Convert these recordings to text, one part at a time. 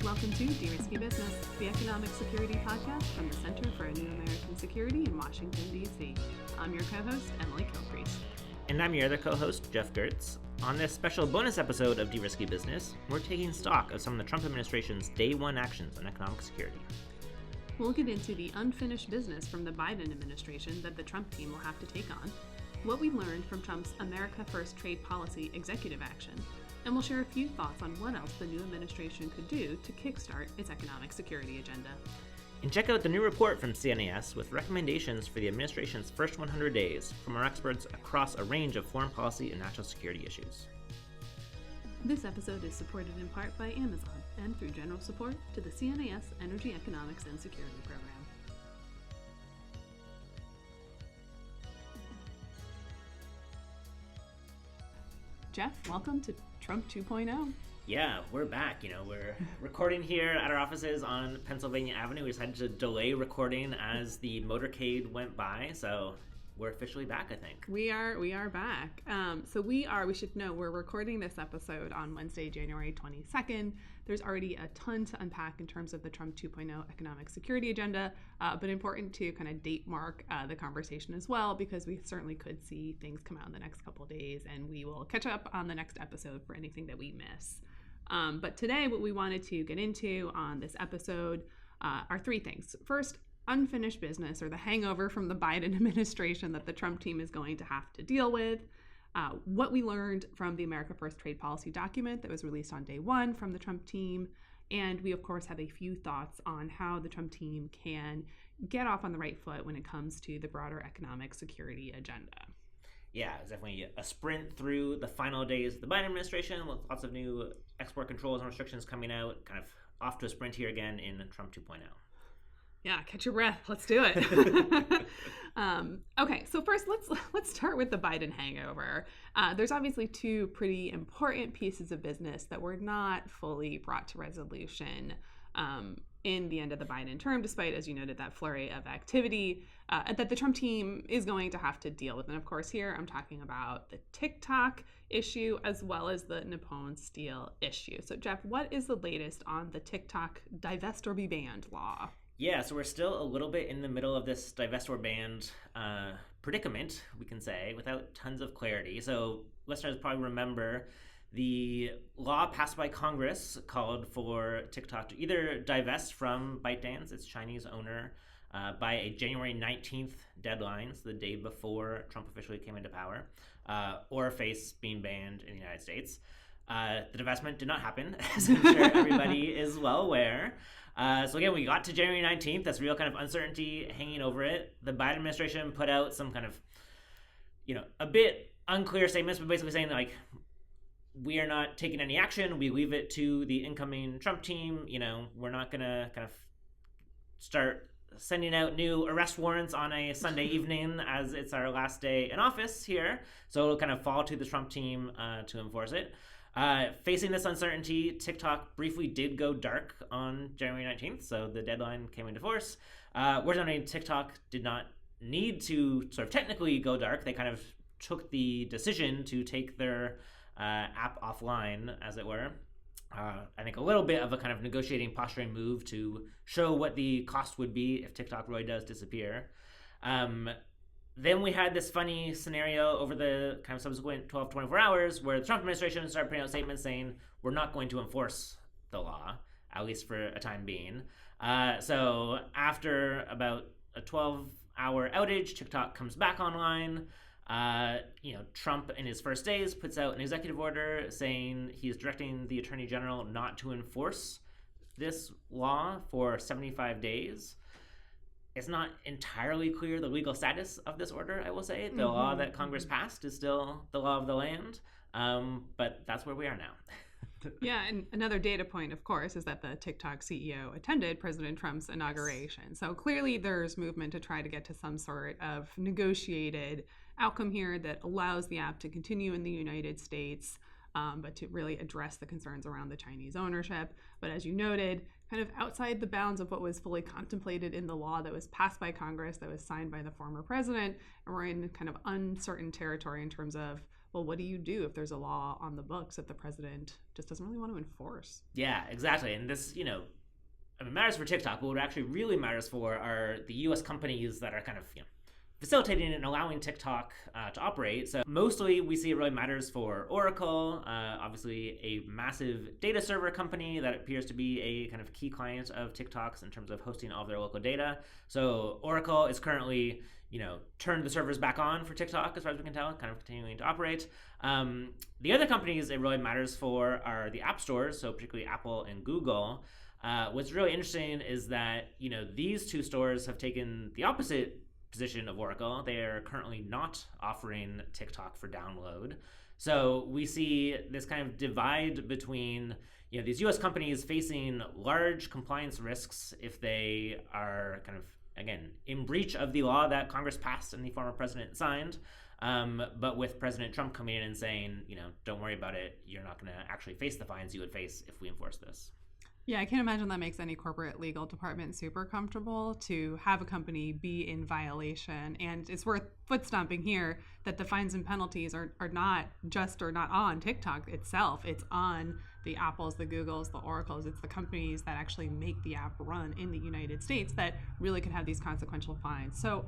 Welcome to De-Risky Business, the economic security podcast from the Center for a New American Security in Washington, D.C. I'm your co-host, Emily Kilpriest. And I'm your other co-host, Geoff Gertz. On this special bonus episode of De-Risky Business, we're taking stock of some of the Trump administration's day one actions on economic security. We'll get into the unfinished business from the Biden administration that the Trump team will have to take on, what we learned from Trump's America First trade policy executive action, and we'll share a few thoughts on what else the new administration could do to kickstart its economic security agenda. And check out the new report from CNAS with recommendations for the administration's first 100 days from our experts across a range of foreign policy and national security issues. This episode is supported in part by Amazon and through general support to the CNAS Energy Economics and Security Program. Geoff, welcome to Trump 2.0. Yeah, we're back. We're recording here at our offices on Pennsylvania Avenue. We decided to delay recording as the motorcade went by, so we're officially back, I think. We are back. We should know we're recording this episode on Wednesday, January 22nd. There's already a ton to unpack in terms of the Trump 2.0 economic security agenda, but important to kind of date mark the conversation as well, because we certainly could see things come out in the next couple of days, and we will catch up on the next episode for anything that we miss. But today, what we wanted to get into on this episode are three things. First, unfinished business, or the hangover from the Biden administration that the Trump team is going to have to deal with. What we learned from the America First trade policy document that was released on day one from the Trump team. And we, of course, have a few thoughts on how the Trump team can get off on the right foot when it comes to the broader economic security agenda. Yeah, it's definitely a sprint through the final days of the Biden administration with lots of new export controls and restrictions coming out, kind of off to a sprint here again in Trump 2.0. Yeah, catch your breath. Let's do it. Okay, so first, let's start with the Biden hangover. There's obviously two pretty important pieces of business that were not fully brought to resolution in the end of the Biden term, despite, as you noted, that flurry of activity that the Trump team is going to have to deal with. And of course, here I'm talking about the TikTok issue as well as the Nippon Steel issue. So, Geoff, what is the latest on the TikTok divest or be banned law? Yeah, so we're still a little bit in the middle of this divest or banned predicament, we can say, without tons of clarity. So listeners probably remember the law passed by Congress called for TikTok to either divest from ByteDance, its Chinese owner, by a January 19th deadline, so the day before Trump officially came into power, or face being banned in the United States. The divestment did not happen, as I'm sure everybody is well aware. So again, we got to January 19th. That's real kind of uncertainty hanging over it. The Biden administration put out some kind of, a bit unclear statements, but basically saying we are not taking any action. We leave it to the incoming Trump team. We're not going to kind of start sending out new arrest warrants on a Sunday evening as it's our last day in office here. So it'll kind of fall to the Trump team to enforce it. Facing this uncertainty, TikTok briefly did go dark on January 19th, so the deadline came into force. Whereas TikTok did not need to sort of technically go dark. They kind of took the decision to take their app offline, as it were. I think a little bit of a kind of negotiating, posturing move to show what the cost would be if TikTok really does disappear. Then we had this funny scenario over the kind of subsequent 12, 24 hours where the Trump administration started putting out statements saying we're not going to enforce the law, at least for a time being. So after about a 12-hour outage, TikTok comes back online. Trump in his first days puts out an executive order saying he's directing the Attorney General not to enforce this law for 75 days. It's not entirely clear the legal status of this order, I will say. The law that Congress passed is still the law of the land, but that's where we are now. Yeah, and another data point, of course, is that the TikTok CEO attended President Trump's inauguration. Yes. So clearly there's movement to try to get to some sort of negotiated outcome here that allows the app to continue in the United States, but to really address the concerns around the Chinese ownership. But as you noted, kind of outside the bounds of what was fully contemplated in the law that was passed by Congress, that was signed by the former president, and we're in kind of uncertain territory in terms of well, what do you do if there's a law on the books that the president just doesn't really want to enforce? Yeah, exactly. And this, matters for TikTok. What it actually really matters for are the U.S. companies that are kind of, facilitating and allowing TikTok to operate. So mostly we see it really matters for Oracle, obviously a massive data server company that appears to be a kind of key client of TikTok's in terms of hosting all of their local data. So Oracle is currently, turned the servers back on for TikTok as far as we can tell, kind of continuing to operate. The other companies it really matters for are the app stores, so particularly Apple and Google. What's really interesting is that, these two stores have taken the opposite position of Oracle. They are currently not offering TikTok for download. So we see this kind of divide between these US companies facing large compliance risks if they are kind of, again, in breach of the law that Congress passed and the former president signed, but with President Trump coming in and saying, don't worry about it, you're not going to actually face the fines you would face if we enforce this. Yeah, I can't imagine that makes any corporate legal department super comfortable to have a company be in violation. And it's worth foot stomping here that the fines and penalties are not just or not on TikTok itself. It's on the Apples, the Googles, the Oracles. It's the companies that actually make the app run in the United States that really could have these consequential fines. So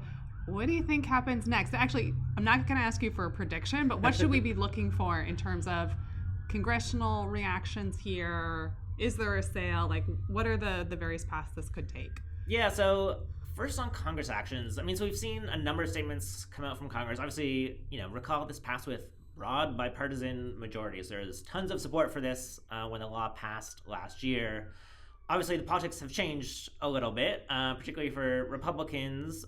what do you think happens next? Actually, I'm not going to ask you for a prediction, but what should we be looking for in terms of congressional reactions here? Is there a sale? Like, what are the various paths this could take? Yeah, so first on Congress actions. So we've seen a number of statements come out from Congress. Obviously, recall this passed with broad bipartisan majorities. There's tons of support for this when the law passed last year. Obviously, the politics have changed a little bit, particularly for Republicans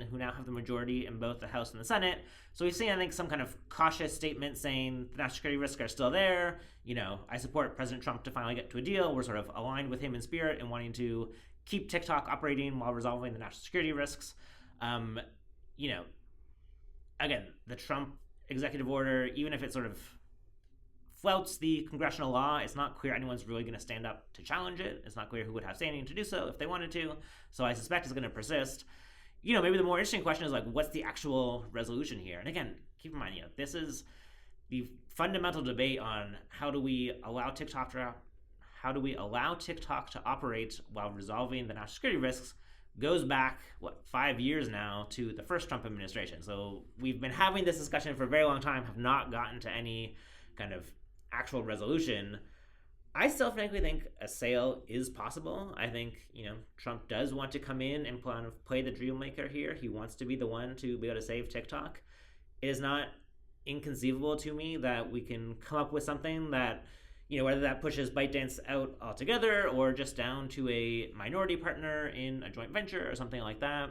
who now have the majority in both the House and the Senate. So we've seen, I think, some kind of cautious statement saying the national security risks are still there. I support President Trump to finally get to a deal. We're sort of aligned with him in spirit and wanting to keep TikTok operating while resolving the national security risks. Again, the Trump executive order, even if it sort of flouts the congressional law, it's not clear anyone's really going to stand up to challenge it. It's not clear who would have standing to do so if they wanted to. So I suspect it's going to persist. Maybe the more interesting question is like, what's the actual resolution here? And again, keep in mind, this is the fundamental debate on how do we allow TikTok to operate while resolving the national security risks goes back, 5 years now to the first Trump administration. So we've been having this discussion for a very long time, have not gotten to any kind of actual resolution. I still frankly think a sale is possible. I think, Trump does want to come in and play the deal maker here. He wants to be the one to be able to save TikTok. It is not inconceivable to me that we can come up with something that, whether that pushes ByteDance out altogether or just down to a minority partner in a joint venture or something like that.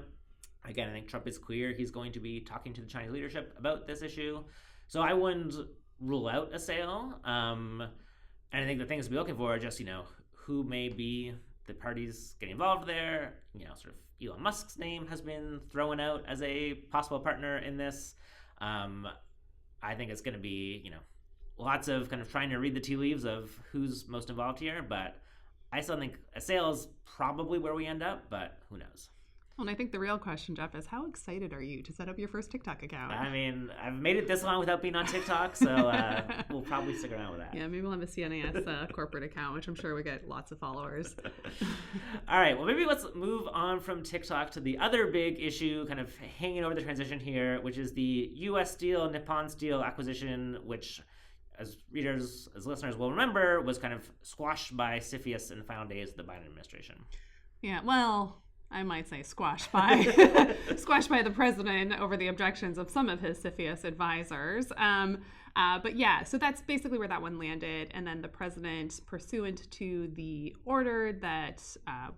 Again, I think Trump is clear he's going to be talking to the Chinese leadership about this issue. So I wouldn't rule out a sale. And I think the things to be looking for are just, who may be the parties getting involved there. Sort of Elon Musk's name has been thrown out as a possible partner in this. I think it's going to be, lots of kind of trying to read the tea leaves of who's most involved here. But I still think a sale is probably where we end up, but who knows? Well, and I think the real question, Geoff, is how excited are you to set up your first TikTok account? I've made it this long without being on TikTok, so we'll probably stick around with that. Yeah, maybe we'll have a CNAS corporate account, which I'm sure we get lots of followers. All right, well, maybe let's move on from TikTok to the other big issue kind of hanging over the transition here, which is the U.S. Steel, Nippon Steel acquisition, which, as listeners will remember, was kind of squashed by CFIUS in the final days of the Biden administration. Yeah, well, I might say squashed by the president over the objections of some of his CFIUS advisors. But yeah, so that's basically where that one landed. And then the president, pursuant to the order that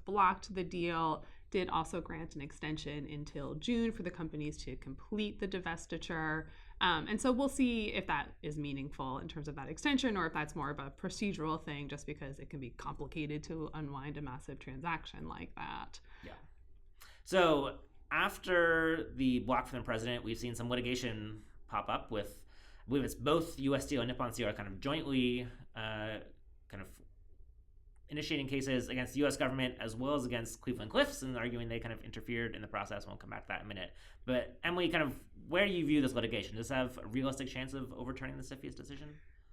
blocked the deal, did also grant an extension until June for the companies to complete the divestiture. And so we'll see if that is meaningful in terms of that extension or if that's more of a procedural thing just because it can be complicated to unwind a massive transaction like that. Yeah. So after the block from the president, we've seen some litigation pop up with, I believe it's both U.S. Steel and Nippon Steel are kind of jointly kind of initiating cases against the U.S. government as well as against Cleveland Cliffs and arguing they kind of interfered in the process. We'll come back to that in a minute. But Emily, kind of where you view this litigation. Does this have a realistic chance of overturning the CFIUS decision?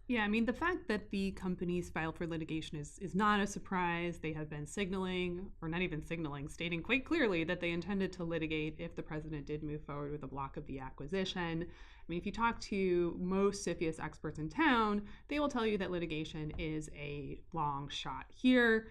Yeah, I mean, the fact that the companies filed for litigation is not a surprise. They have been signaling, or not even signaling, stating quite clearly that they intended to litigate if the president did move forward with a block of the acquisition. I mean, if you talk to most CFIUS experts in town, they will tell you that litigation is a long shot here.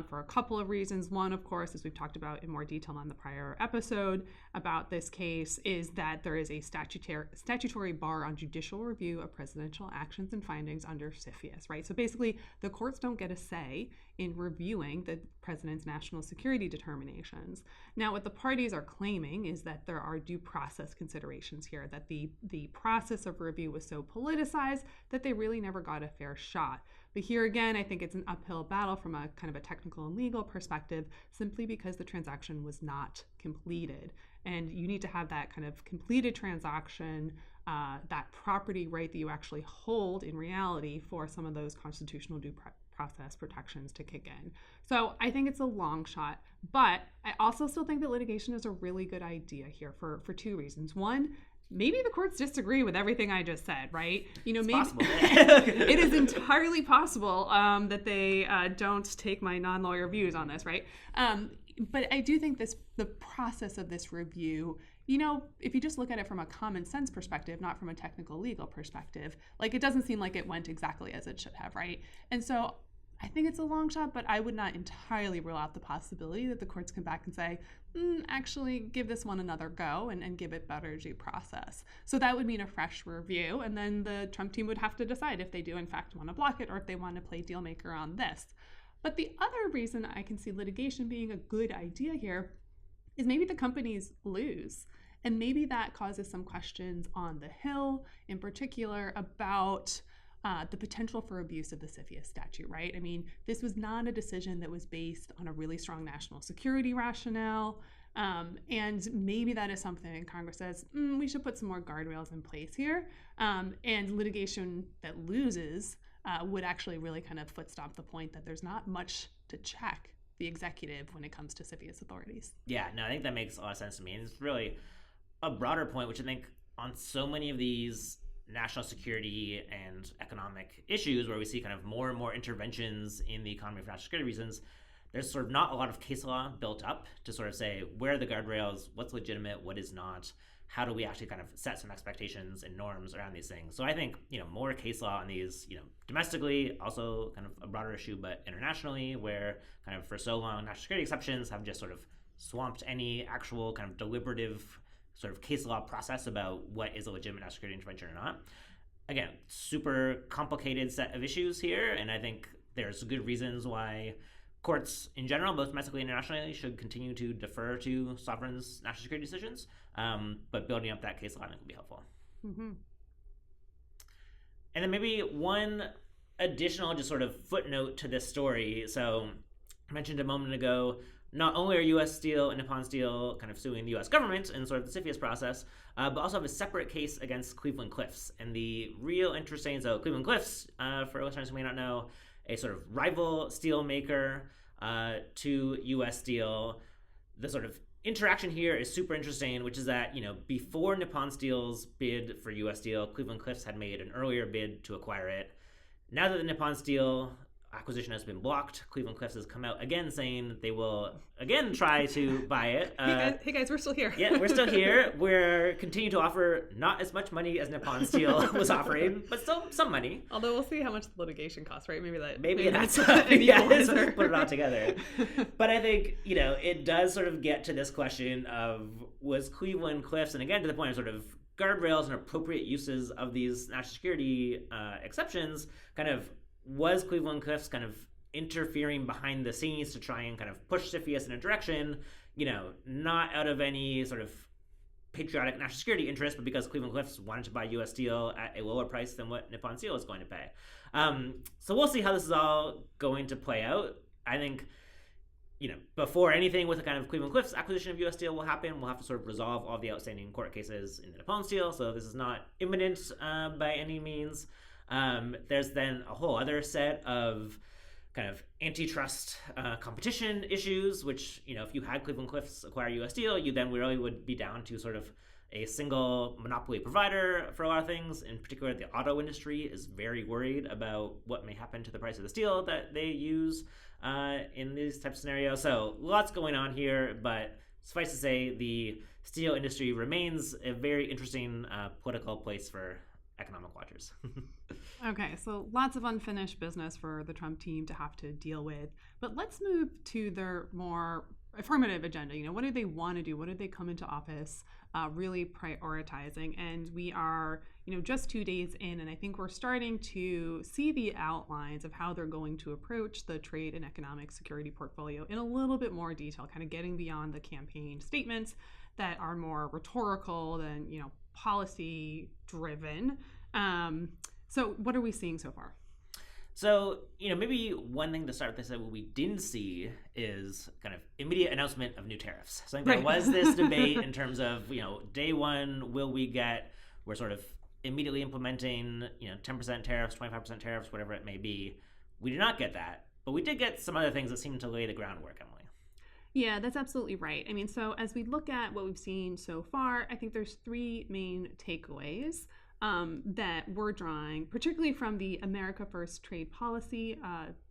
For a couple of reasons. One, of course, as we've talked about in more detail on the prior episode about this case, is that there is a statutory bar on judicial review of presidential actions and findings under CFIUS, right? So basically, the courts don't get a say in reviewing the president's national security determinations. Now, what the parties are claiming is that there are due process considerations here, that the process of review was so politicized that they really never got a fair shot. But here again, I think it's an uphill battle from a kind of a technical and legal perspective, simply because the transaction was not completed. And you need to have that kind of completed transaction, that property right that you actually hold in reality for some of those constitutional due process protections to kick in. So I think it's a long shot, but I also still think that litigation is a really good idea here for two reasons. One, maybe the courts disagree with everything I just said, right? You know, it's maybe possible. it is entirely possible that they don't take my non-lawyer views on this, right? But I do think the process of this review, you know, if you just look at it from a common sense perspective, not from a technical legal perspective, like it doesn't seem like it went exactly as it should have, right? And so I think it's a long shot, but I would not entirely rule out the possibility that the courts come back and say, actually give this one another go and give it better due process. So that would mean a fresh review, and then the Trump team would have to decide if they do in fact want to block it or if they want to play deal maker on this. But the other reason I can see litigation being a good idea here is maybe the companies lose. And maybe that causes some questions on the Hill, in particular, about the potential for abuse of the CFIUS statute, right? I mean, this was not a decision that was based on a really strong national security rationale. And maybe that is something Congress says, we should put some more guardrails in place here. And litigation that loses would actually really kind of foot stomp the point that there's not much to check the executive when it comes to CFIUS authorities. Yeah, no, I think that makes a lot of sense to me. And it's really a broader point, which I think on so many of these national security and economic issues where we see kind of more and more interventions in the economy for national security reasons, there's sort of not a lot of case law built up to sort of say where are the guardrails, what's legitimate, what is not, how do we actually kind of set some expectations and norms around these things. So I think, more case law on these, domestically, also kind of a broader issue, but internationally, where kind of for so long national security exceptions have just sort of swamped any actual kind of deliberative sort of case law process about what is a legitimate national security intervention or not. Again, super complicated set of issues here, and I think there's good reasons why courts in general, both domestically and internationally, should continue to defer to sovereigns' national security decisions, but building up that case law I think will be helpful. Mm-hmm. And then maybe one additional just sort of footnote to this story. So I mentioned a moment ago, not only are U.S. Steel and Nippon Steel kind of suing the U.S. government in sort of the CFIUS process, but also have a separate case against Cleveland Cliffs. And the real interesting, so Cleveland Cliffs, for listeners who may not know, a sort of rival steel maker to U.S. Steel. The sort of interaction here is super interesting, which is that, before Nippon Steel's bid for U.S. Steel, Cleveland Cliffs had made an earlier bid to acquire it. Now that the Nippon Steel acquisition has been blocked, Cleveland Cliffs has come out again saying that they will again try to buy it. Hey guys, we're still here. Yeah, we're still here. We're continuing to offer not as much money as Nippon Steel was offering, but still some money. Although we'll see how much the litigation costs, right? Maybe that's yeah, put it all together. But I think, it does sort of get to this question of, was Cleveland Cliffs, and again to the point of sort of guardrails and appropriate uses of these national security exceptions, kind of, was Cleveland Cliffs kind of interfering behind the scenes to try and kind of push CFIUS in a direction, not out of any sort of patriotic national security interest, but because Cleveland Cliffs wanted to buy U.S. Steel at a lower price than what Nippon Steel is going to pay. So we'll see how this is all going to play out. I think, before anything with the kind of Cleveland Cliffs acquisition of U.S. Steel will happen, we'll have to sort of resolve all the outstanding court cases in the Nippon Steel. So this is not imminent by any means. There's then a whole other set of kind of antitrust competition issues, which, if you had Cleveland Cliffs acquire U.S. Steel, you then really would be down to sort of a single monopoly provider for a lot of things. In particular, the auto industry is very worried about what may happen to the price of the steel that they use in these types of scenarios. So lots going on here, but suffice to say, the steel industry remains a very interesting political place for economic watchers. Okay, so lots of unfinished business for the Trump team to have to deal with. But let's move to their more affirmative agenda. What do they want to do? What did they come into office really prioritizing? And we are, just 2 days in, and I think we're starting to see the outlines of how they're going to approach the trade and economic security portfolio in a little bit more detail, kind of getting beyond the campaign statements that are more rhetorical than, policy driven. So what are we seeing so far? So, maybe one thing to start with this that we didn't see is kind of immediate announcement of new tariffs. So I think there was this debate in terms of, day one, we're sort of immediately implementing, 10% tariffs, 25% tariffs, whatever it may be. We did not get that, but we did get some other things that seemed to lay the groundwork, Emily. Yeah, that's absolutely right. I mean, so as we look at what we've seen so far, I think there's 3 main takeaways that we're drawing, particularly from the America First trade policy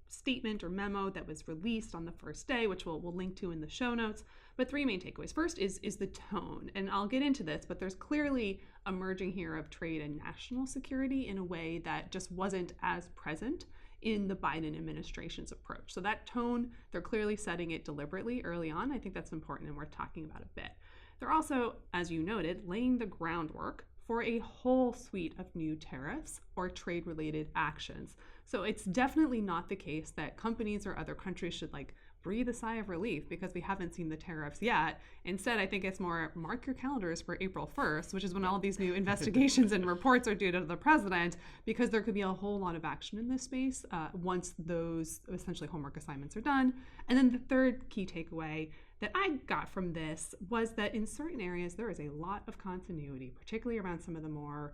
statement or memo that was released on the first day, which we'll link to in the show notes. But 3 main takeaways. First is the tone, and I'll get into this, but there's clearly a merging here of trade and national security in a way that just wasn't as present in the Biden administration's approach. So that tone, they're clearly setting it deliberately early on. I think that's important and worth talking about a bit. They're also, as you noted, laying the groundwork for a whole suite of new tariffs or trade-related actions. So it's definitely not the case that companies or other countries should breathe a sigh of relief because we haven't seen the tariffs yet. Instead, I think it's more mark your calendars for April 1st, which is when all these new investigations and reports are due to the president, because there could be a whole lot of action in this space once those essentially homework assignments are done. And then the third key takeaway that I got from this was that in certain areas, there is a lot of continuity, particularly around some of the more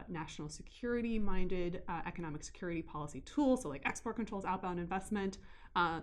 national security minded economic security policy tools. So like export controls, outbound investment.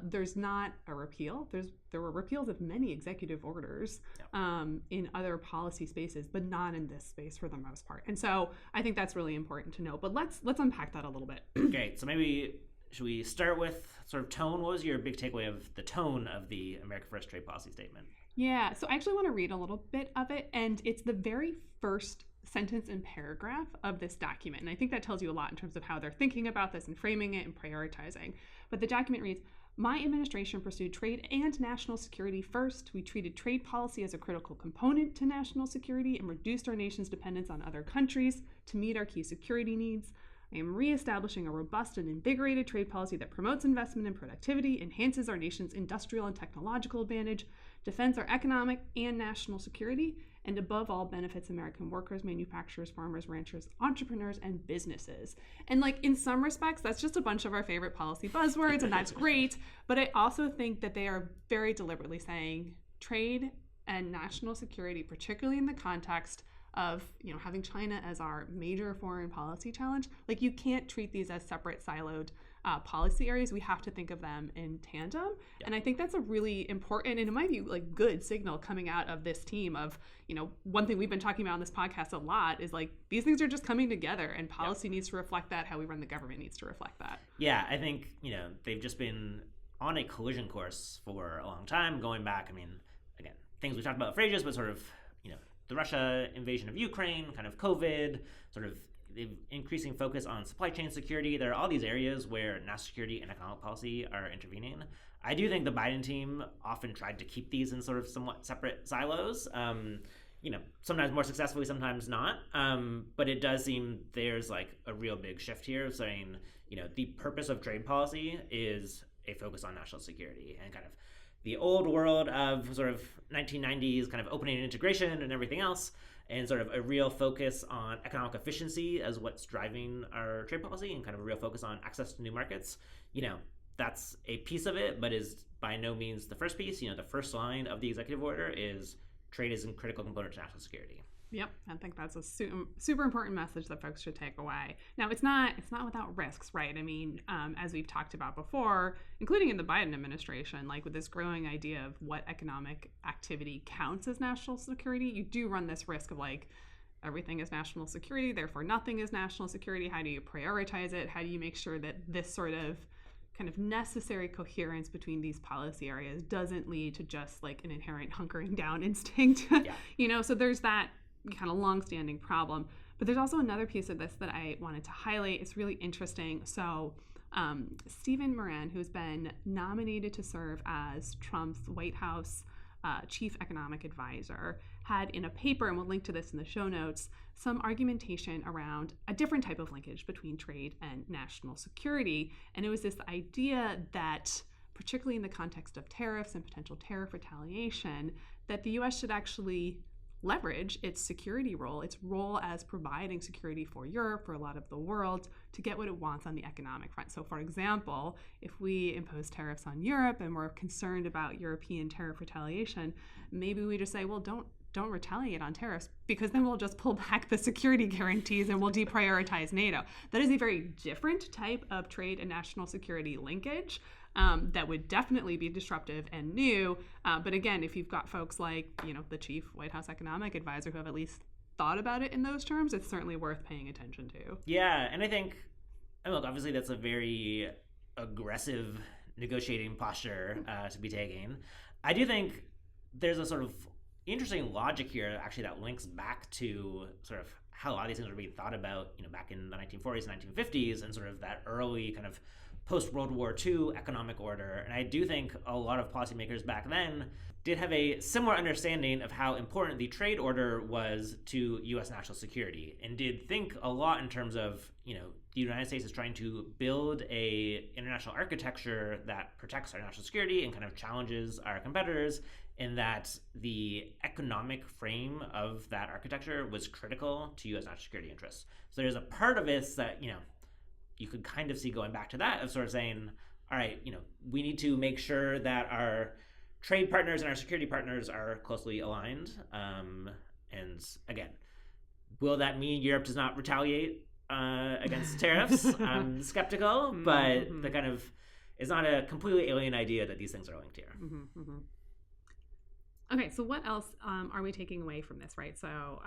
There's not a repeal. There were repeals of many executive orders in other policy spaces, but not in this space for the most part. And so I think that's really important to know. But let's unpack that a little bit. Okay, so maybe should we start with sort of tone? What was your big takeaway of the tone of the America First trade policy statement? Yeah, so I actually want to read a little bit of it, and it's the very first sentence and paragraph of this document. And I think that tells you a lot in terms of how they're thinking about this and framing it and prioritizing. But the document reads, "My administration pursued trade and national security first. We treated trade policy as a critical component to national security and reduced our nation's dependence on other countries to meet our key security needs. I am reestablishing a robust and invigorated trade policy that promotes investment and productivity, enhances our nation's industrial and technological advantage, defends our economic and national security, and above all benefits American workers, manufacturers, farmers, ranchers, entrepreneurs, and businesses." And in some respects, that's just a bunch of our favorite policy buzzwords, and that's great. But I also think that they are very deliberately saying trade and national security, particularly in the context of having China as our major foreign policy challenge, you can't treat these as separate siloed policy areas. We have to think of them in tandem. Yeah. And I think that's a really important, and in my view, good signal coming out of this team of, one thing we've been talking about on this podcast a lot is these things are just coming together, and policy needs to reflect that. How we run the government needs to reflect that. Yeah, I think, they've just been on a collision course for a long time, going back, again, things we've talked about for ages, but sort of, the Russia invasion of Ukraine, kind of COVID, sort of the increasing focus on supply chain security. There are all these areas where national security and economic policy are intervening. I do think the Biden team often tried to keep these in sort of somewhat separate silos, sometimes more successfully, sometimes not. But it does seem there's a real big shift here of saying, the purpose of trade policy is a focus on national security and kind of the old world of sort of 1990s kind of opening and integration and everything else, and sort of a real focus on economic efficiency as what's driving our trade policy, and kind of a real focus on access to new markets. That's a piece of it, but is by no means the first piece. The first line of the executive order is trade is a critical component to national security. Yep, I think that's a super important message that folks should take away. Now, it's not without risks, right? I mean, as we've talked about before, including in the Biden administration, like with this growing idea of what economic activity counts as national security, you do run this risk of like everything is national security, therefore nothing is national security. How do you prioritize it? How do you make sure that this sort of kind of necessary coherence between these policy areas doesn't lead to just like an inherent hunkering down instinct? Yeah. So there's that kind of long-standing problem. But there's also another piece of this that I wanted to highlight. It's really interesting. So Stephan Miran, who's been nominated to serve as Trump's White House chief economic advisor, had in a paper, and we'll link to this in the show notes, some argumentation around a different type of linkage between trade and national security. And it was this idea that, particularly in the context of tariffs and potential tariff retaliation, that the U.S. should actually leverage its security role, its role as providing security for Europe, for a lot of the world, to get what it wants on the economic front. So, for example, if we impose tariffs on Europe and we're concerned about European tariff retaliation, maybe we just say, well, don't retaliate on tariffs, because then we'll just pull back the security guarantees and we'll deprioritize NATO. That is a very different type of trade and national security linkage. That would definitely be disruptive and new. But again, if you've got folks like, the chief White House economic advisor who have at least thought about it in those terms, it's certainly worth paying attention to. Yeah, and I think, look, obviously that's a very aggressive negotiating posture to be taking. I do think there's a sort of interesting logic here, actually, that links back to sort of how a lot of these things were being thought about, back in the 1940s and 1950s, and sort of that early kind of post-World War II economic order. And I do think a lot of policymakers back then did have a similar understanding of how important the trade order was to U.S. national security, and did think a lot in terms of, the United States is trying to build a international architecture that protects our national security and kind of challenges our competitors, and that the economic frame of that architecture was critical to U.S. national security interests. So there's a part of it that, you could kind of see going back to that, of sort of saying, all right, we need to make sure that our trade partners and our security partners are closely aligned. And again, will that mean Europe does not retaliate against tariffs? I'm skeptical, but the kind of, it's not a completely alien idea that these things are linked here. Okay, so what else are we taking away from this, right? So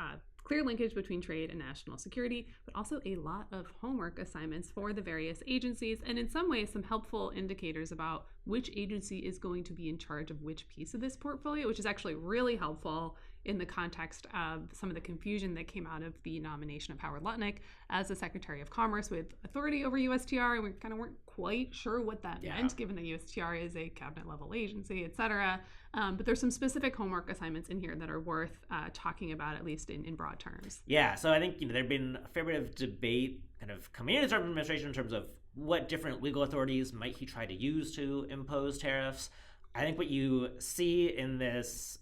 clear linkage between trade and national security, but also a lot of homework assignments for the various agencies, and in some ways some helpful indicators about which agency is going to be in charge of which piece of this portfolio, which is actually really helpful in the context of some of the confusion that came out of the nomination of Howard Lutnick as the Secretary of Commerce with authority over USTR, and we kind of weren't quite sure what that meant, given that USTR is a cabinet-level agency, et cetera. But there's some specific homework assignments in here that are worth talking about, at least in broad terms. Yeah, so I think there've been a fair bit of debate kind of coming into the Trump administration in terms of what different legal authorities might he try to use to impose tariffs. I think what you see in this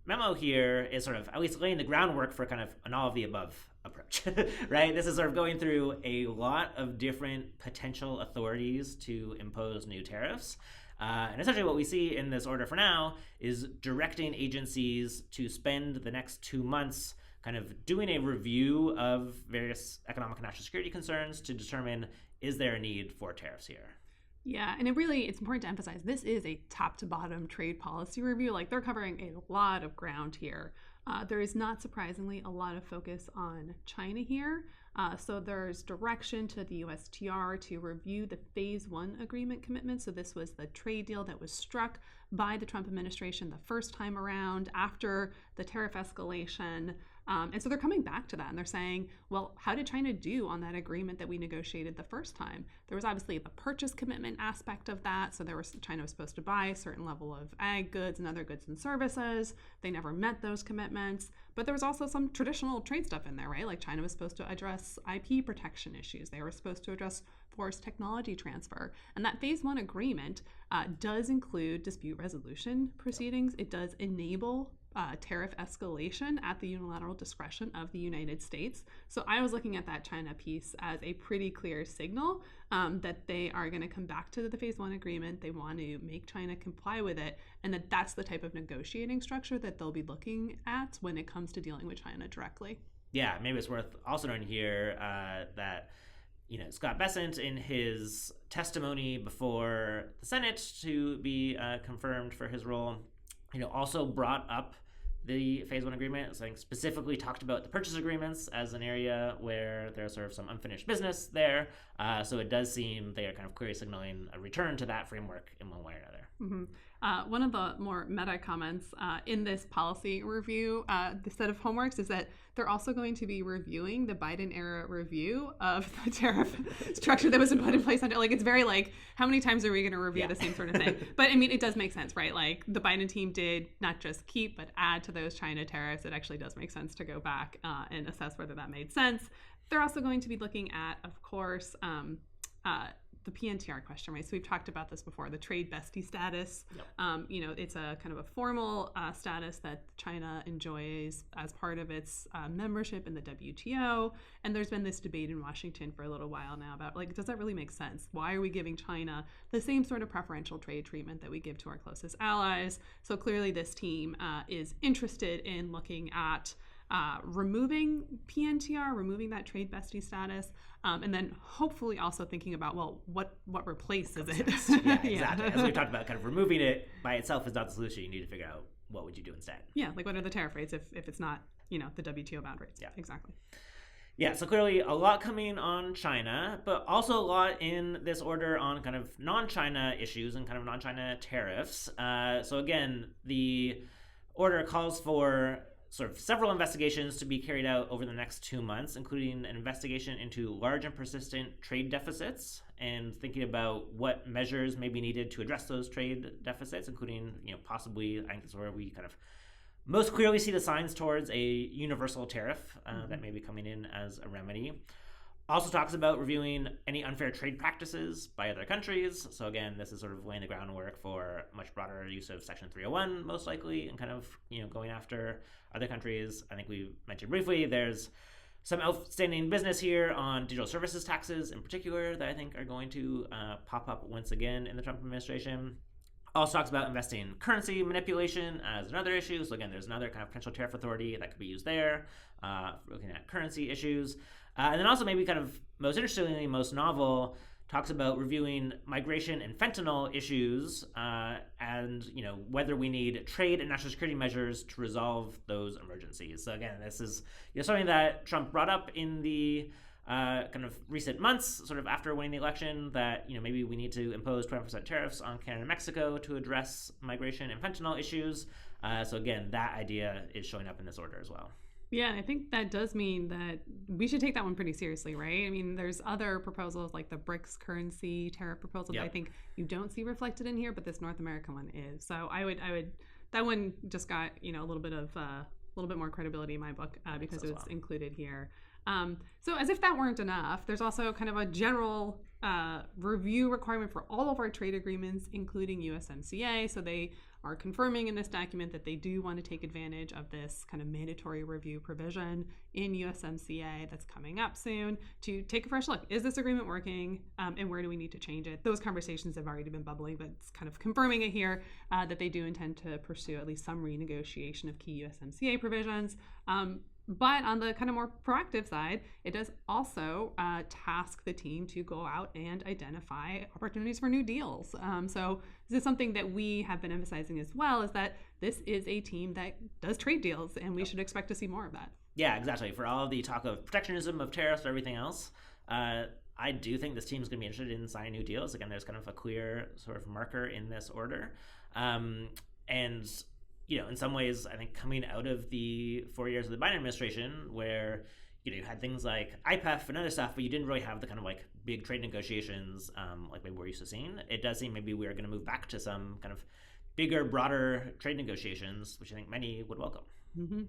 memo here is sort of at least laying the groundwork for kind of an all-of-the-above approach, right? This is sort of going through a lot of different potential authorities to impose new tariffs. And essentially what we see in this order for now is directing agencies to spend the next 2 months kind of doing a review of various economic and national security concerns to determine, is there a need for tariffs here? Yeah, and it's important to emphasize this is a top-to-bottom trade policy review. Like, they're covering a lot of ground here. There is not surprisingly a lot of focus on China here. So there's direction to the USTR to review the Phase 1 agreement commitment. So this was the trade deal that was struck by the Trump administration the first time around after the tariff escalation. And so they're coming back to that, and they're saying, well, how did China do on that agreement that we negotiated the first time? There was obviously the purchase commitment aspect of that. So China was supposed to buy a certain level of ag goods and other goods and services. They never met those commitments. But there was also some traditional trade stuff in there, right? Like, China was supposed to address IP protection issues. They were supposed to address forced technology transfer. And that Phase 1 agreement does include dispute resolution proceedings. It does enable tariff escalation at the unilateral discretion of the United States. So I was looking at that China piece as a pretty clear signal that they are going to come back to the phase one agreement. They want to make China comply with it, and that's the type of negotiating structure that they'll be looking at when it comes to dealing with China directly. Yeah, maybe it's worth also noting here that Scott Bessent, in his testimony before the Senate to be confirmed for his role, also brought up the phase one agreement. So I think specifically talked about the purchase agreements as an area where there's sort of some unfinished business there. So it does seem they are kind of clearly signaling a return to that framework in one way or another. Mm-hmm. One of the more meta comments in this policy review, the set of homeworks, is that they're also going to be reviewing the Biden era review of the tariff structure that was put in place under, it's very how many times are we going to review the same sort of thing? But I mean, it does make sense, right? The Biden team did not just keep, but add to those China tariffs. It actually does make sense to go back and assess whether that made sense. They're also going to be looking at, of course, the PNTR question, right? So we've talked about this before, the trade bestie status. Yep. It's a kind of a formal status that China enjoys as part of its membership in the WTO. And there's been this debate in Washington for a little while now about, does that really make sense? Why are we giving China the same sort of preferential trade treatment that we give to our closest allies? So clearly this team is interested in looking at removing PNTR, removing that trade bestie status, and then hopefully also thinking about, what replaces it? Yeah, exactly. As we talked about, kind of removing it by itself is not the solution. You need to figure out what would you do instead. Yeah, what are the tariff rates if it's not, the WTO bound rates? Yeah, exactly. Yeah, so clearly a lot coming on China, but also a lot in this order on kind of non-China issues and kind of non-China tariffs. So again, the order calls for sort of several investigations to be carried out over the next 2 months, including an investigation into large and persistent trade deficits and thinking about what measures may be needed to address those trade deficits, including, possibly, I think that's where we kind of most clearly see the signs towards a universal tariff that may be coming in as a remedy. Also talks about reviewing any unfair trade practices by other countries. So again, this is sort of laying the groundwork for much broader use of Section 301, most likely, and kind of, going after other countries. I think we mentioned briefly, there's some outstanding business here on digital services taxes in particular that I think are going to pop up once again in the Trump administration. Also talks about investing currency manipulation as another issue. So again, there's another kind of potential tariff authority that could be used there, looking at currency issues. And then also maybe kind of most interestingly, most novel, talks about reviewing migration and fentanyl issues and whether we need trade and national security measures to resolve those emergencies. So again, this is something that Trump brought up in the kind of recent months, sort of after winning the election, that maybe we need to impose 20% tariffs on Canada and Mexico to address migration and fentanyl issues. So again, that idea is showing up in this order as well. Yeah, and I think that does mean that we should take that one pretty seriously, right? I mean, there's other proposals like the BRICS currency tariff proposal that I think you don't see reflected in here, but this North American one is. So I would that one just got a little bit more credibility in my book because it was included here. So as if that weren't enough, there's also kind of a general review requirement for all of our trade agreements, including USMCA. So they are confirming in this document that they do want to take advantage of this kind of mandatory review provision in USMCA that's coming up soon to take a fresh look. Is this agreement working? And where do we need to change it? Those conversations have already been bubbling, but it's kind of confirming it here that they do intend to pursue at least some renegotiation of key USMCA provisions. But on the kind of more proactive side, it does also task the team to go out and identify opportunities for new deals. So this is something that we have been emphasizing as well, is that this is a team that does trade deals, and we should expect to see more of that. Yeah, exactly. For all of the talk of protectionism, of tariffs, or everything else, I do think this team is going to be interested in signing new deals. Again, there's kind of a clear sort of marker in this order. And in some ways, I think coming out of the 4 years of the Biden administration, where you had things like IPEF and other stuff, but you didn't really have the kind of big trade negotiations like maybe we're used to seeing. It does seem maybe we are going to move back to some kind of bigger, broader trade negotiations, which I think many would welcome. Mm-hmm.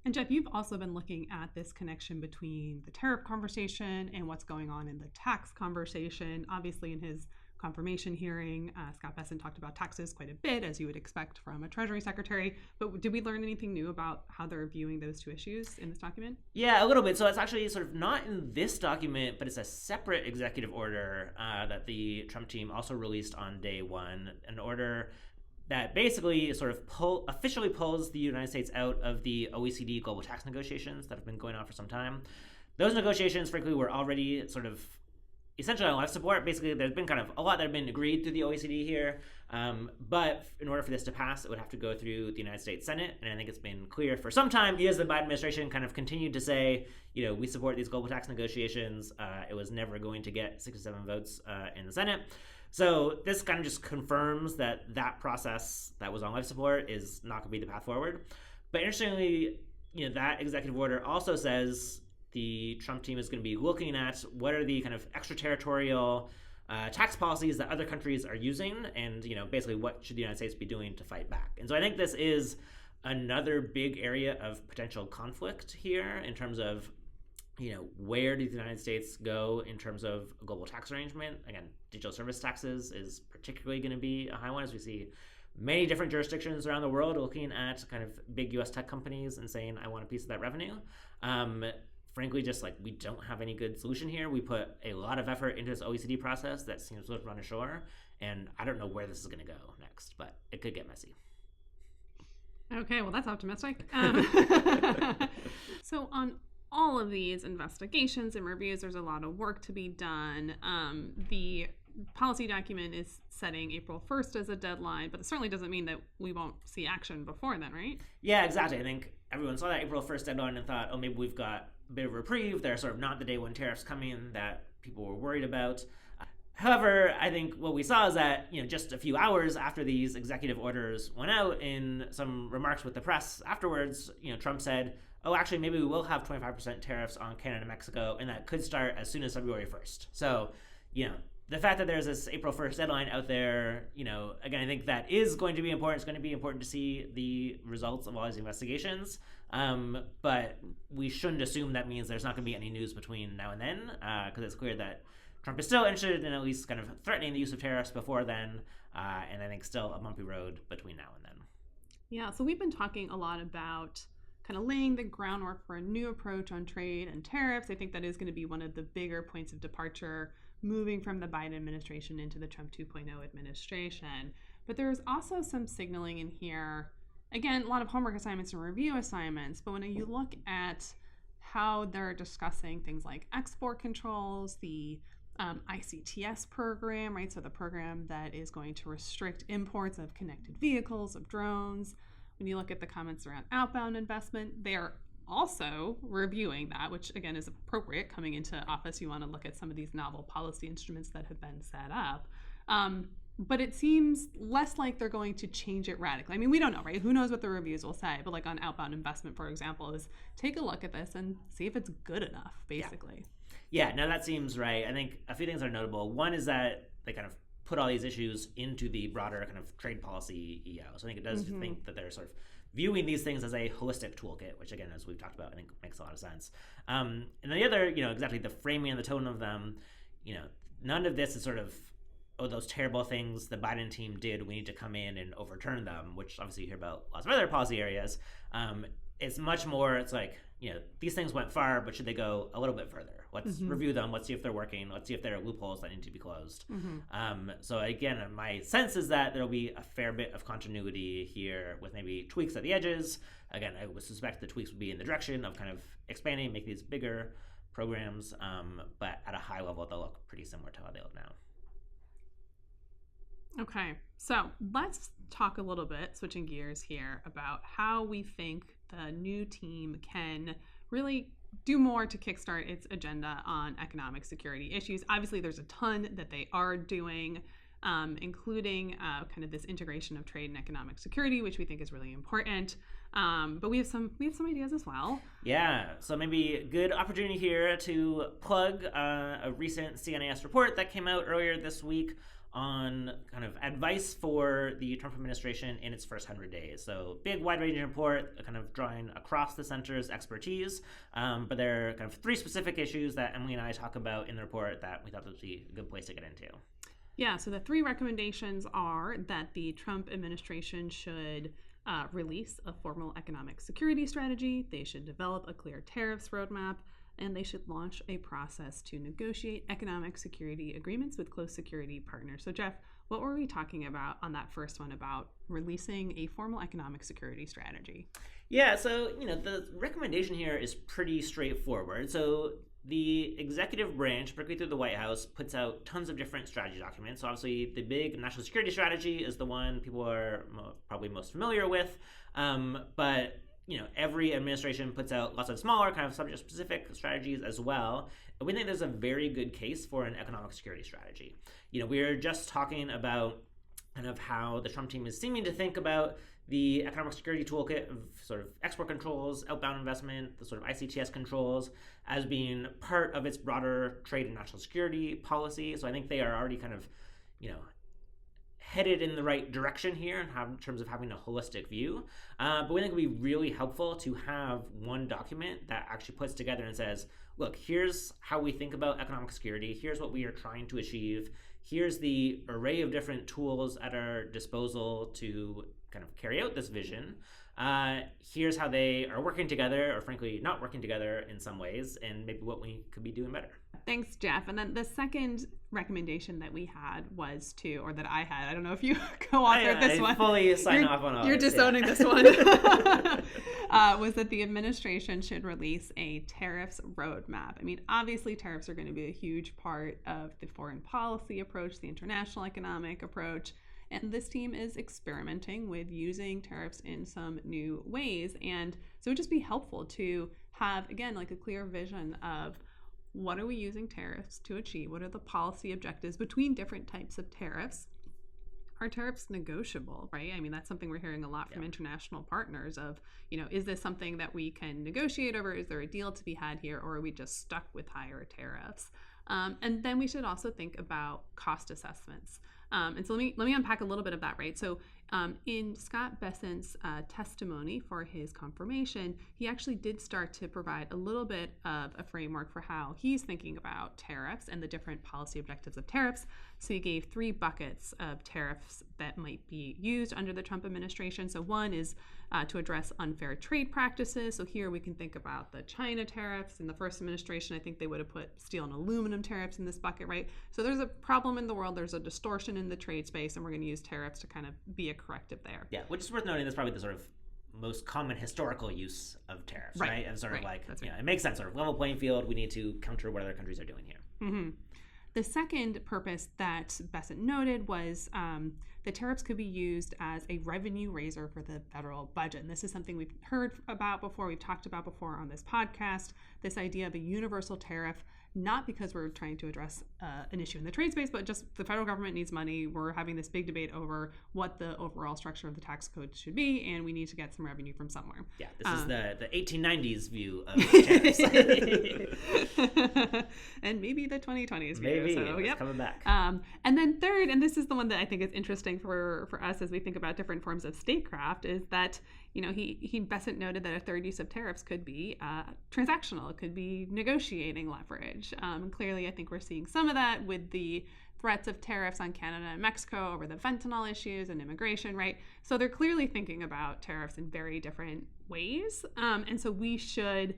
And Geoff, you've also been looking at this connection between the tariff conversation and what's going on in the tax conversation. Obviously, in his confirmation hearing. Scott Besson talked about taxes quite a bit, as you would expect from a Treasury Secretary. But did we learn anything new about how they're viewing those two issues in this document? Yeah, a little bit. So it's actually sort of not in this document, but it's a separate executive order that the Trump team also released on day one, an order that basically sort of officially pulls the United States out of the OECD global tax negotiations that have been going on for some time. Those negotiations, frankly, were already sort of essentially on life support. Basically, there's been kind of a lot that have been agreed through the OECD here. But in order for this to pass, it would have to go through the United States Senate. And I think it's been clear for some time, as the Biden administration kind of continued to say, we support these global tax negotiations. It was never going to get 67 votes in the Senate. So this kind of just confirms that process that was on life support is not going to be the path forward. But interestingly, that executive order also says the Trump team is going to be looking at what are the kind of extraterritorial tax policies that other countries are using, and basically what should the United States be doing to fight back. And so I think this is another big area of potential conflict here in terms of where does the United States go in terms of a global tax arrangement. Again, digital service taxes is particularly going to be a high one, as we see many different jurisdictions around the world looking at kind of big U.S. tech companies and saying, I want a piece of that revenue. Frankly, just like we don't have any good solution here. We put a lot of effort into this OECD process that seems to have run ashore, and I don't know where this is going to go next, but it could get messy. Okay, well, that's optimistic. So on all of these investigations and reviews, there's a lot of work to be done. The policy document is setting April 1st as a deadline, but it certainly doesn't mean that we won't see action before then, right? Yeah, exactly. I think everyone saw that April 1st deadline and thought, maybe we've got a bit of reprieve. They're sort of not the day one tariffs coming that people were worried about. However, I think what we saw is that, just a few hours after these executive orders went out, in some remarks with the press afterwards, Trump said, actually, maybe we will have 25% tariffs on Canada and Mexico, and that could start as soon as February 1st. So, the fact that there's this April 1st deadline out there, again, I think that is going to be important. It's going to be important to see the results of all these investigations. But we shouldn't assume that means there's not going to be any news between now and then, because it's clear that Trump is still interested in at least kind of threatening the use of tariffs before then, and I think still a bumpy road between now and then. Yeah, so we've been talking a lot about kind of laying the groundwork for a new approach on trade and tariffs. I think that is going to be one of the bigger points of departure moving from the Biden administration into the Trump 2.0 administration. But there's also some signaling in here. Again, a lot of homework assignments and review assignments, but when you look at how they're discussing things like export controls, the ICTS program, right? So the program that is going to restrict imports of connected vehicles, of drones. When you look at the comments around outbound investment, they're also reviewing that, which again is appropriate coming into office. You want to look at some of these novel policy instruments that have been set up. But it seems less like they're going to change it radically. I mean, we don't know, right? Who knows what the reviews will say, but like on outbound investment, for example, is take a look at this and see if it's good enough, basically. Yeah, no, that seems right. I think a few things are notable. One is that they kind of put all these issues into the broader kind of trade policy EO. So I think it does think that they're sort of viewing these things as a holistic toolkit, which again, as we've talked about, I think makes a lot of sense. And then the other, exactly the framing and the tone of them, none of this is sort of, those terrible things the Biden team did, we need to come in and overturn them, which obviously you hear about lots of other policy areas. It's much more, it's like, these things went far, but should they go a little bit further? Let's review them. Let's see if they're working. Let's see if there are loopholes that need to be closed. So again, my sense is that there'll be a fair bit of continuity here with maybe tweaks at the edges. Again, I would suspect the tweaks would be in the direction of kind of expanding, make these bigger programs, but at a high level, they'll look pretty similar to how they look now. Okay, so let's talk a little bit, switching gears here, about how we think the new team can really do more to kickstart its agenda on economic security issues. Obviously, there's a ton that they are doing, including kind of this integration of trade and economic security, which we think is really important. But we have some ideas as well. Yeah, so maybe a good opportunity here to plug a recent CNAS report that came out earlier this week on kind of advice for the Trump administration in its first 100 days. So big, wide-ranging report, kind of drawing across the center's expertise. But there are kind of three specific issues that Emily and I talk about in the report that we thought would be a good place to get into. Yeah, so the three recommendations are that the Trump administration should release a formal economic security strategy, they should develop a clear tariffs roadmap, and they should launch a process to negotiate economic security agreements with close security partners. So, Geoff, what were we talking about on that first one about releasing a formal economic security strategy? Yeah, so, the recommendation here is pretty straightforward. So the executive branch, particularly through the White House, puts out tons of different strategy documents. So obviously, the big national security strategy is the one people are probably most familiar with. But every administration puts out lots of smaller, kind of subject-specific strategies as well. And we think there's a very good case for an economic security strategy. We were just talking about kind of how the Trump team is seeming to think about the economic security toolkit of sort of export controls, outbound investment, the sort of ICTS controls as being part of its broader trade and national security policy. So I think they are already kind of, headed in the right direction here in terms of having a holistic view. But we think it would be really helpful to have one document that actually puts together and says, look, here's how we think about economic security. Here's what we are trying to achieve. Here's the array of different tools at our disposal to kind of carry out this vision. Here's how they are working together, or frankly, not working together in some ways, and maybe what we could be doing better. Thanks, Geoff. And then the second recommendation that we had was or that I had, I don't know if you co-authored this one. I fully sign off on all You're this, disowning this one. Was that the administration should release a tariffs roadmap. I mean, obviously, tariffs are going to be a huge part of the foreign policy approach, the international economic approach. And this team is experimenting with using tariffs in some new ways. And so it would just be helpful to have, again, like a clear vision of what are we using tariffs to achieve? What are the policy objectives between different types of tariffs? Are tariffs negotiable, right? I mean, that's something we're hearing a lot from international partners of, is this something that we can negotiate over? Is there a deal to be had here? Or are we just stuck with higher tariffs? And then we should also think about cost assessments. And so let me unpack a little bit of that, right? So in Scott Bessent's testimony for his confirmation, he actually did start to provide a little bit of a framework for how he's thinking about tariffs and the different policy objectives of tariffs. So he gave 3 buckets of tariffs that might be used under the Trump administration. So one is to address unfair trade practices. So here we can think about the China tariffs. In the first administration, I think they would have put steel and aluminum tariffs in this bucket, right? So there's a problem in the world. There's a distortion in the trade space, and we're going to use tariffs to kind of be a corrective there. Yeah, which is worth noting. That's probably the sort of most common historical use of tariffs, right? And sort of like, it makes sense, sort of level playing field. We need to counter what other countries are doing here. Mm-hmm. The second purpose that Bessent noted was the tariffs could be used as a revenue raiser for the federal budget. And this is something we've heard about before, we've talked about before on this podcast, this idea of a universal tariff, not because we're trying to address an issue in the trade space, but just the federal government needs money. We're having this big debate over what the overall structure of the tax code should be, and we need to get some revenue from somewhere. Yeah, this is the 1890s view of tariffs. And maybe the 2020s view. Maybe, so, it's coming back. And then third, and this is the one that I think is interesting for us as we think about different forms of statecraft, is that Bessent noted that a third use of tariffs could be transactional. It could be negotiating leverage. Clearly, I think we're seeing some of that with the threats of tariffs on Canada and Mexico over the fentanyl issues and immigration, right? So they're clearly thinking about tariffs in very different ways. And so we should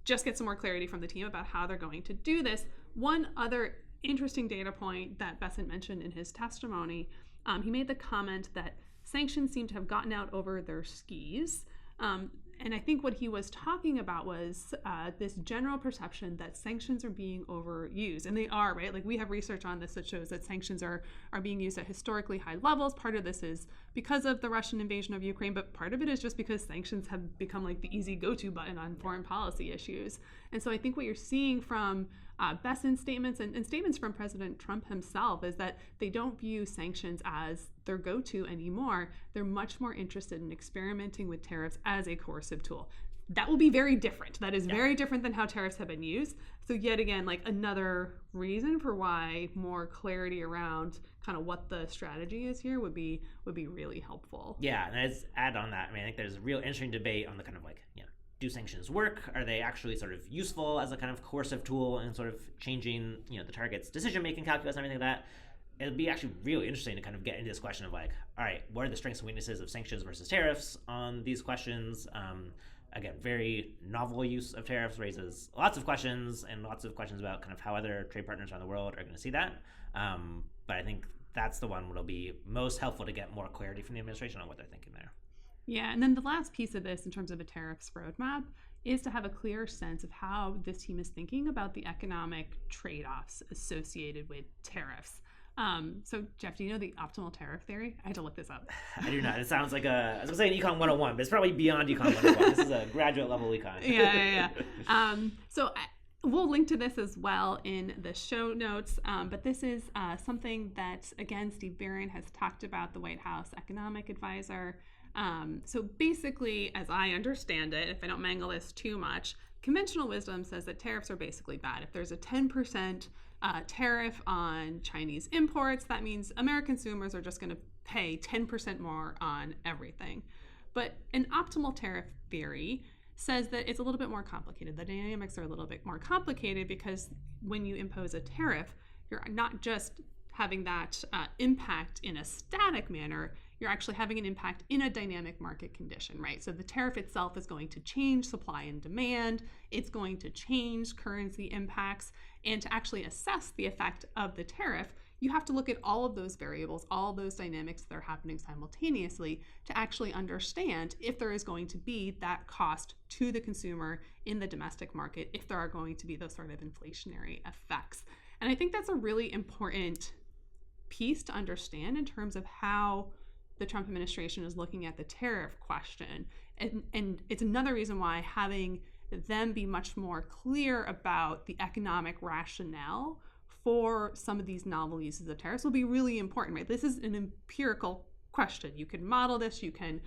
just get some more clarity from the team about how they're going to do this. One other interesting data point that Bessent mentioned in his testimony, he made the comment that sanctions seem to have gotten out over their skis. And I think what he was talking about was this general perception that sanctions are being overused. And they are, right? Like, we have research on this that shows that sanctions are being used at historically high levels. Part of this is because of the Russian invasion of Ukraine, but part of it is just because sanctions have become like the easy go-to button on foreign policy issues. And so I think what you're seeing from Bessent's statements and statements from President Trump himself is that they don't view sanctions as their go-to anymore. They're much more interested in experimenting with tariffs as a coercive tool. That will be very different. That is very different than how tariffs have been used. So yet again, like another reason for why more clarity around kind of what the strategy is here would be really helpful. Yeah, and as add on that, I mean, I think there's a real interesting debate on the kind of like, do sanctions work? Are they actually sort of useful as a kind of coercive tool in sort of changing, the target's decision-making calculus and everything like that? it'll be actually really interesting to kind of get into this question of like, all right, what are the strengths and weaknesses of sanctions versus tariffs on these questions? Again, very novel use of tariffs raises lots of questions about kind of how other trade partners around the world are going to see that. But I think that's the one where it'll be most helpful to get more clarity from the administration on what they're thinking there. Yeah, and then the last piece of this in terms of a tariffs roadmap is to have a clear sense of how this team is thinking about the economic trade-offs associated with tariffs. So, Geoff, do you know the optimal tariff theory? I had to look this up. I do not. It sounds like I was going to say an Econ 101, but it's probably beyond Econ 101. This is a graduate level Econ. Yeah. We'll link to this as well in the show notes, but this is something that, again, Steve Barron has talked about, the White House economic advisor. So basically, as I understand it, if I don't mangle this too much, conventional wisdom says that tariffs are basically bad. If there's a 10% tariff on Chinese imports, that means American consumers are just going to pay 10% more on everything. But an optimal tariff theory says that it's a little bit more complicated. The dynamics are a little bit more complicated because when you impose a tariff, you're not just having that impact in a static manner, you're actually having an impact in a dynamic market condition, right? So the tariff itself is going to change supply and demand. It's going to change currency impacts. And to actually assess the effect of the tariff, you have to look at all of those variables, all those dynamics that are happening simultaneously to actually understand if there is going to be that cost to the consumer in the domestic market, if there are going to be those sort of inflationary effects. And I think that's a really important piece to understand in terms of how the Trump administration is looking at the tariff question. And it's another reason why having them be much more clear about the economic rationale for some of these novel uses of tariffs will be really important, right? This is an empirical question. You can model this, you can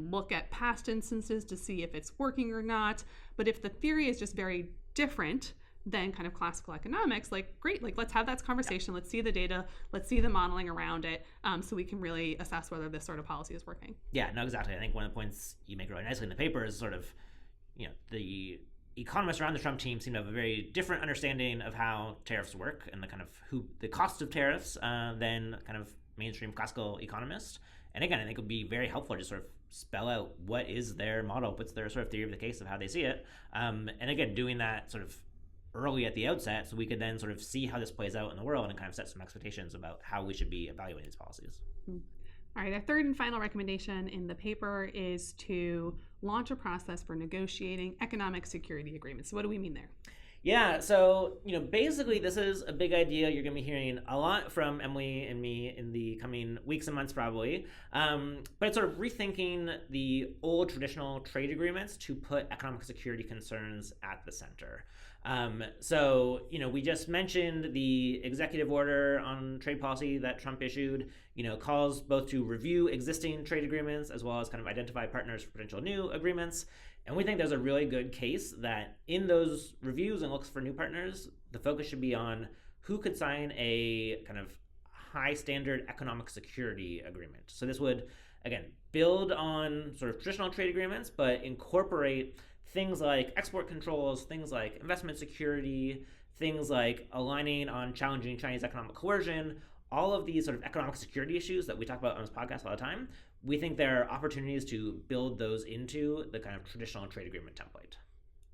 look at past instances to see if it's working or not. But if the theory is just very different than kind of classical economics, like, great, like, let's have that conversation. Let's see the data. Let's see the modeling around it, so we can really assess whether this sort of policy is working. Yeah, no, exactly. I think one of the points you make really nicely in the paper is sort of, the economists around the Trump team seem to have a very different understanding of how tariffs work and the kind of the cost of tariffs than kind of mainstream classical economists. And again, I think it would be very helpful to sort of spell out what is their model, what's their sort of theory of the case of how they see it. And again, doing that sort of early at the outset so we could then sort of see how this plays out in the world and kind of set some expectations about how we should be evaluating these policies. All right, our third and final recommendation in the paper is to launch a process for negotiating economic security agreements. So what do we mean there? Yeah, so, basically this is a big idea you're going to be hearing a lot from Emily and me in the coming weeks and months probably. But it's sort of rethinking the old traditional trade agreements to put economic security concerns at the center. So, we just mentioned the executive order on trade policy that Trump issued, calls both to review existing trade agreements as well as kind of identify partners for potential new agreements. And we think there's a really good case that in those reviews and looks for new partners, the focus should be on who could sign a kind of high standard economic security agreement. So this would, again, build on sort of traditional trade agreements, but incorporate things like export controls, things like investment security, things like aligning on challenging Chinese economic coercion, all of these sort of economic security issues that we talk about on this podcast all the time. We think there are opportunities to build those into the kind of traditional trade agreement template.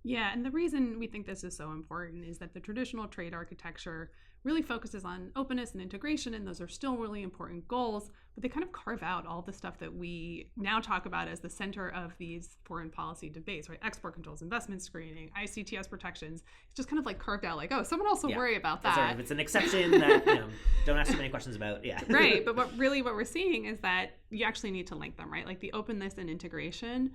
Yeah, and the reason we think this is so important is that the traditional trade architecture really focuses on openness and integration, and those are still really important goals, but they kind of carve out all the stuff that we now talk about as the center of these foreign policy debates, right? Export controls, investment screening, ICTS protections. It's just kind of like carved out, like, oh, someone else will worry about that. Sort of, it's an exception that don't ask too many questions about. Yeah. Right, but what we're seeing is that you actually need to link them, right? Like the openness and integration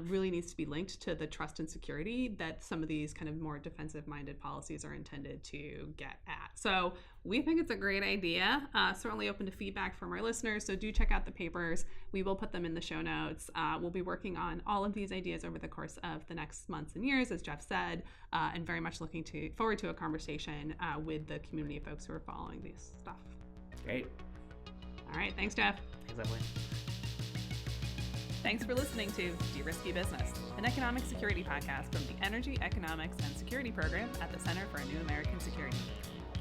really needs to be linked to the trust and security that some of these kind of more defensive-minded policies are intended to get at. So we think it's a great idea. Certainly open to feedback from our listeners. So do check out the papers. We will put them in the show notes. We'll be working on all of these ideas over the course of the next months and years, as Geoff said, and very much looking forward to a conversation with the community of folks who are following this stuff. Great. All right. Thanks, Geoff. Thanks, Emily. Thanks for listening to De-Risky Business, an economic security podcast from the Energy, Economics, and Security Program at the Center for a New American Security.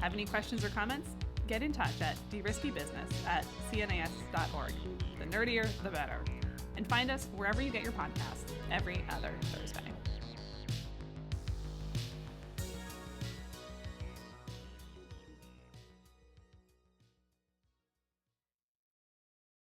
Have any questions or comments? get in touch at deriskybusiness@cnas.org. The nerdier, the better. And find us wherever you get your podcasts every other Thursday.